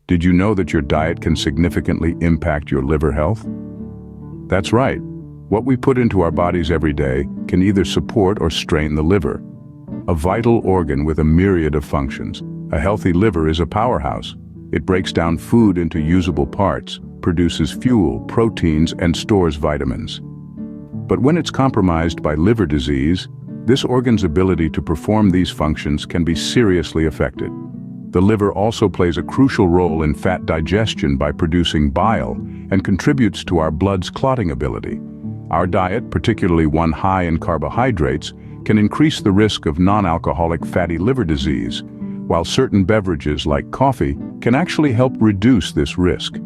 Did you know that your diet can significantly impact your liver health? That's right. What we put into our bodies every day can either support or strain the liver. A vital organ with a myriad of functions, a healthy liver is a powerhouse. It breaks down food into usable parts, produces fuel, proteins, and stores vitamins. But when it's compromised by liver disease, this organ's ability to perform these functions can be seriously affected. The liver also plays a crucial role in fat digestion by producing bile and contributes to our blood's clotting ability. Our diet, particularly one high in carbohydrates, can increase the risk of non-alcoholic fatty liver disease, while certain beverages like coffee can actually help reduce this risk.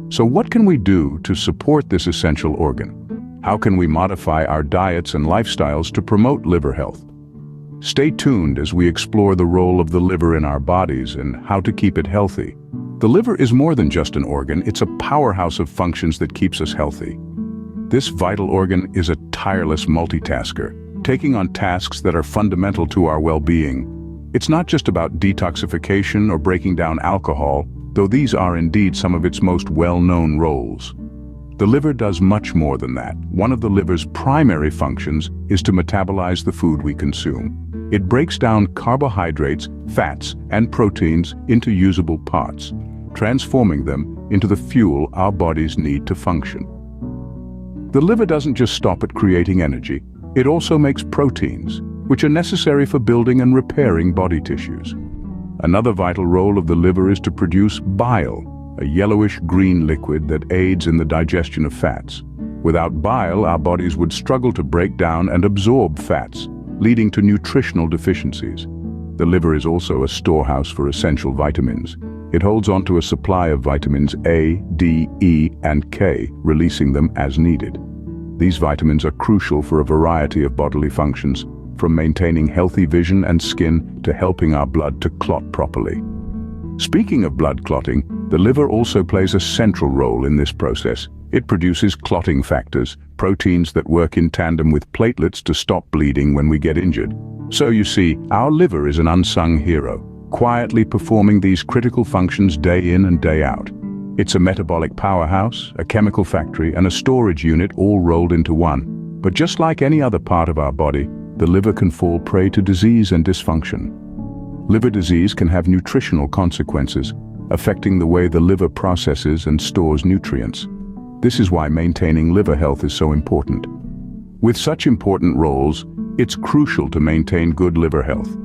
So what can we do to support this essential organ? How can we modify our diets and lifestyles to promote liver health? Stay tuned as we explore the role of the liver in our bodies and how to keep it healthy. The liver is more than just an organ, it's a powerhouse of functions that keeps us healthy. This vital organ is a tireless multitasker, taking on tasks that are fundamental to our well-being. It's not just about detoxification or breaking down alcohol, though these are indeed some of its most well-known roles. The liver does much more than that. One of the liver's primary functions is to metabolize the food we consume. It breaks down carbohydrates, fats, and proteins into usable parts, transforming them into the fuel our bodies need to function. The liver doesn't just stop at creating energy, it also makes proteins, which are necessary for building and repairing body tissues. Another vital role of the liver is to produce bile, a yellowish-green liquid that aids in the digestion of fats. Without bile, our bodies would struggle to break down and absorb fats, leading to nutritional deficiencies. The liver is also a storehouse for essential vitamins. It holds onto a supply of vitamins A, D, E, and K, releasing them as needed. These vitamins are crucial for a variety of bodily functions, from maintaining healthy vision and skin to helping our blood to clot properly. Speaking of blood clotting, the liver also plays a central role in this process. It produces clotting factors, proteins that work in tandem with platelets to stop bleeding when we get injured. So you see, our liver is an unsung hero, quietly performing these critical functions day in and day out. It's a metabolic powerhouse, a chemical factory, and a storage unit all rolled into one. But just like any other part of our body, the liver can fall prey to disease and dysfunction. Liver disease can have nutritional consequences, affecting the way the liver processes and stores nutrients. This is why maintaining liver health is so important. With such important roles, it's crucial to maintain good liver health.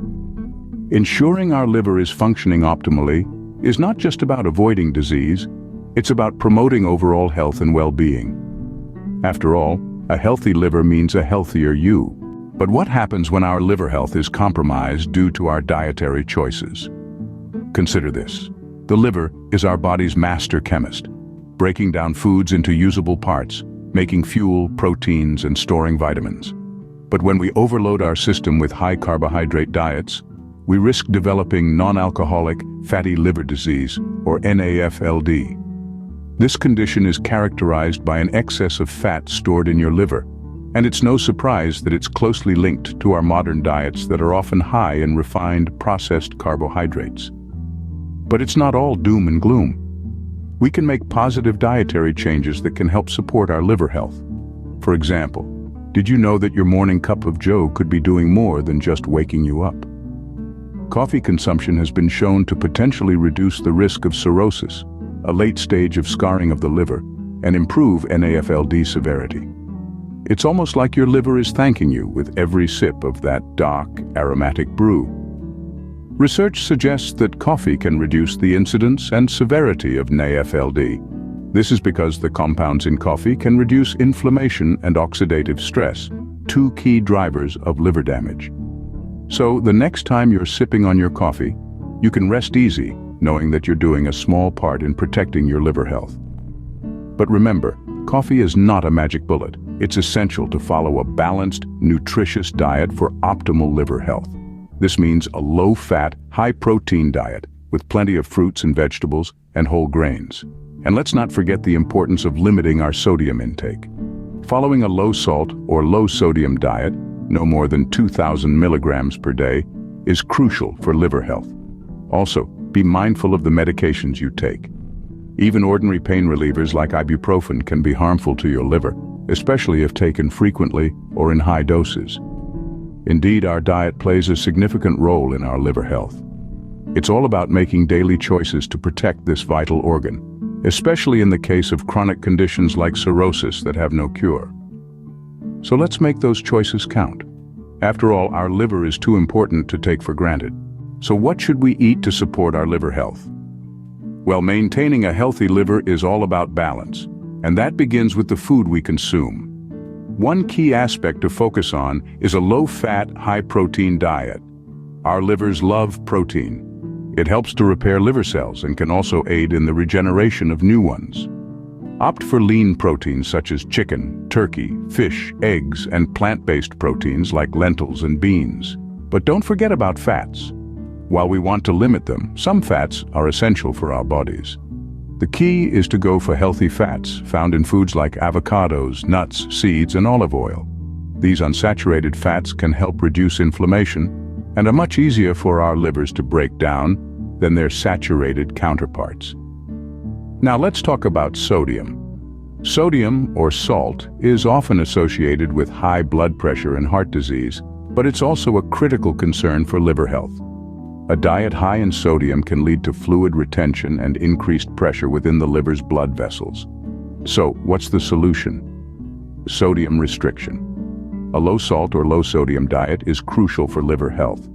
Ensuring our liver is functioning optimally is not just about avoiding disease, it's about promoting overall health and well-being. After all, a healthy liver means a healthier you. But what happens when our liver health is compromised due to our dietary choices? Consider this. The liver is our body's master chemist, breaking down foods into usable parts, making fuel, proteins, and storing vitamins. But when we overload our system with high-carbohydrate diets, we risk developing non-alcoholic fatty liver disease, or NAFLD. This condition is characterized by an excess of fat stored in your liver, and it's no surprise that it's closely linked to our modern diets that are often high in refined, processed carbohydrates. But it's not all doom and gloom. We can make positive dietary changes that can help support our liver health. For example, did you know that your morning cup of joe could be doing more than just waking you up? Coffee consumption has been shown to potentially reduce the risk of cirrhosis, a late stage of scarring of the liver, and improve NAFLD severity. It's almost like your liver is thanking you with every sip of that dark, aromatic brew. Research suggests that coffee can reduce the incidence and severity of NAFLD. This is because the compounds in coffee can reduce inflammation and oxidative stress, two key drivers of liver damage. So the next time you're sipping on your coffee, you can rest easy knowing that you're doing a small part in protecting your liver health. But remember, coffee is not a magic bullet. It's essential to follow a balanced, nutritious diet for optimal liver health. This means a low-fat, high-protein diet with plenty of fruits and vegetables and whole grains. And let's not forget the importance of limiting our sodium intake. Following a low-salt or low-sodium diet, no more than 2,000 milligrams per day, is crucial for liver health. Also, be mindful of the medications you take. Even ordinary pain relievers like ibuprofen can be harmful to your liver, especially if taken frequently or in high doses. Indeed, our diet plays a significant role in our liver health. It's all about making daily choices to protect this vital organ, especially in the case of chronic conditions like cirrhosis that have no cure. So let's make those choices count. After all, our liver is too important to take for granted. So what should we eat to support our liver health? Well, maintaining a healthy liver is all about balance, and that begins with the food we consume. One key aspect to focus on is a low-fat, high-protein diet. Our livers love protein. It helps to repair liver cells and can also aid in the regeneration of new ones. Opt for lean proteins such as chicken, turkey, fish, eggs, and plant-based proteins like lentils and beans. But don't forget about fats. While we want to limit them, some fats are essential for our bodies. The key is to go for healthy fats found in foods like avocados, nuts, seeds, and olive oil. These unsaturated fats can help reduce inflammation and are much easier for our livers to break down than their saturated counterparts. Now let's talk about sodium. Sodium, or salt, is often associated with high blood pressure and heart disease, but it's also a critical concern for liver health. A diet high in sodium can lead to fluid retention and increased pressure within the liver's blood vessels. So, what's the solution? Sodium restriction. A low-salt or low-sodium diet is crucial for liver health.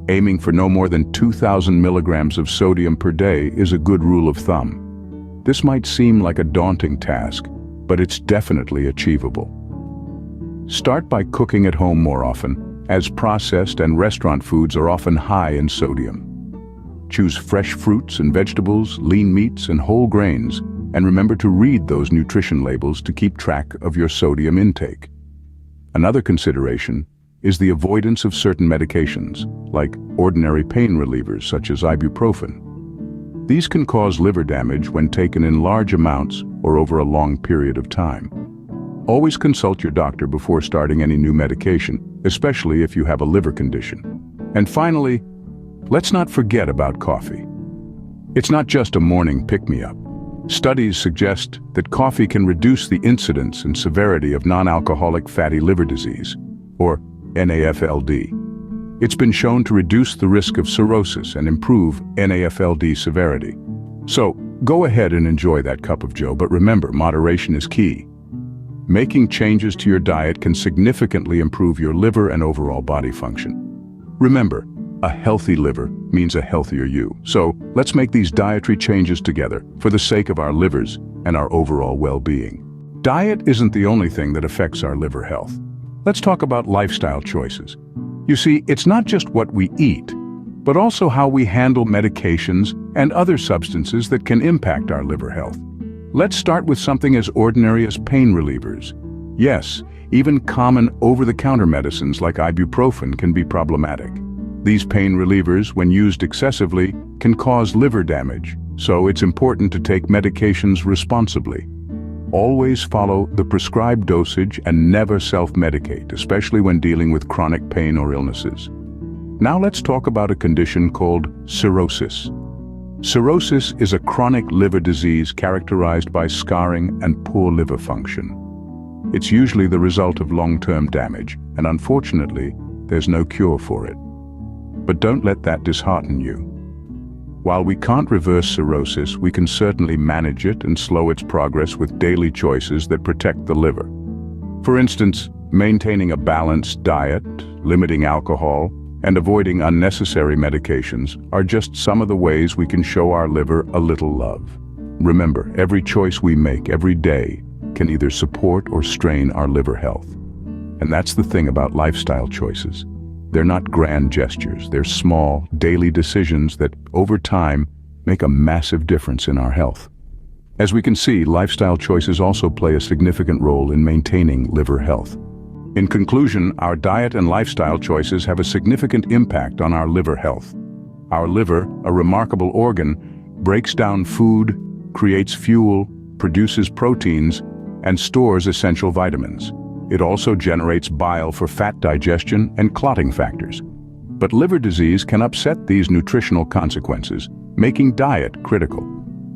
Aiming for no more than 2,000 milligrams of sodium per day is a good rule of thumb. This might seem like a daunting task, but it's definitely achievable. Start by cooking at home more often, as processed and restaurant foods are often high in sodium. Choose fresh fruits and vegetables, lean meats, and whole grains, and remember to read those nutrition labels to keep track of your sodium intake. Another consideration is the avoidance of certain medications, like ordinary pain relievers such as ibuprofen. These can cause liver damage when taken in large amounts or over a long period of time. Always consult your doctor before starting any new medication, especially if you have a liver condition. And finally, let's not forget about coffee. It's not just a morning pick-me-up. Studies suggest that coffee can reduce the incidence and severity of non-alcoholic fatty liver disease, or NAFLD. It's been shown to reduce the risk of cirrhosis and improve NAFLD severity. So, go ahead and enjoy that cup of joe, but remember, moderation is key. Making changes to your diet can significantly improve your liver and overall body function. Remember, a healthy liver means a healthier you. So, let's make these dietary changes together for the sake of our livers and our overall well-being. Diet isn't the only thing that affects our liver health. Let's talk about lifestyle choices. You see, it's not just what we eat, but also how we handle medications and other substances that can impact our liver health. Let's start with something as ordinary as pain relievers. Yes, even common over-the-counter medicines like ibuprofen can be problematic. These pain relievers, when used excessively, can cause liver damage, so it's important to take medications responsibly. Always follow the prescribed dosage and never self-medicate, especially when dealing with chronic pain or illnesses. Now let's talk about a condition called cirrhosis. Cirrhosis is a chronic liver disease characterized by scarring and poor liver function. It's usually the result of long-term damage, and unfortunately, there's no cure for it. But don't let that dishearten you. While we can't reverse cirrhosis, we can certainly manage it and slow its progress with daily choices that protect the liver. For instance, maintaining a balanced diet, limiting alcohol, and avoiding unnecessary medications are just some of the ways we can show our liver a little love. Remember, every choice we make every day can either support or strain our liver health. And that's the thing about lifestyle choices. They're not grand gestures, they're small, daily decisions that, over time, make a massive difference in our health. As we can see, lifestyle choices also play a significant role in maintaining liver health. In conclusion, our diet and lifestyle choices have a significant impact on our liver health. Our liver, a remarkable organ, breaks down food, creates fuel, produces proteins, and stores essential vitamins. It also generates bile for fat digestion and clotting factors. But liver disease can upset these nutritional consequences, making diet critical.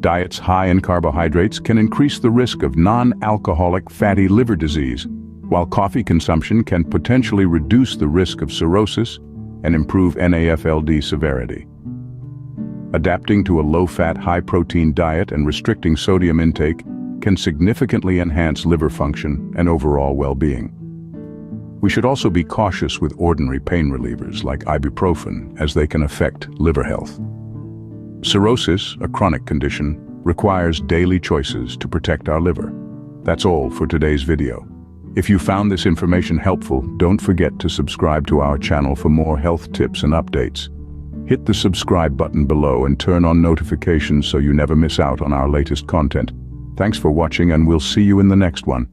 Diets high in carbohydrates can increase the risk of non-alcoholic fatty liver disease, while coffee consumption can potentially reduce the risk of cirrhosis and improve NAFLD severity. Adapting to a low-fat, high-protein diet and restricting sodium intake can significantly enhance liver function and overall well-being. We should also be cautious with ordinary pain relievers like ibuprofen, as they can affect liver health. Cirrhosis, a chronic condition, requires daily choices to protect our liver. That's all for today's video. If you found this information helpful, don't forget to subscribe to our channel for more health tips and updates. Hit the subscribe button below and turn on notifications so you never miss out on our latest content. Thanks for watching, and we'll see you in the next one.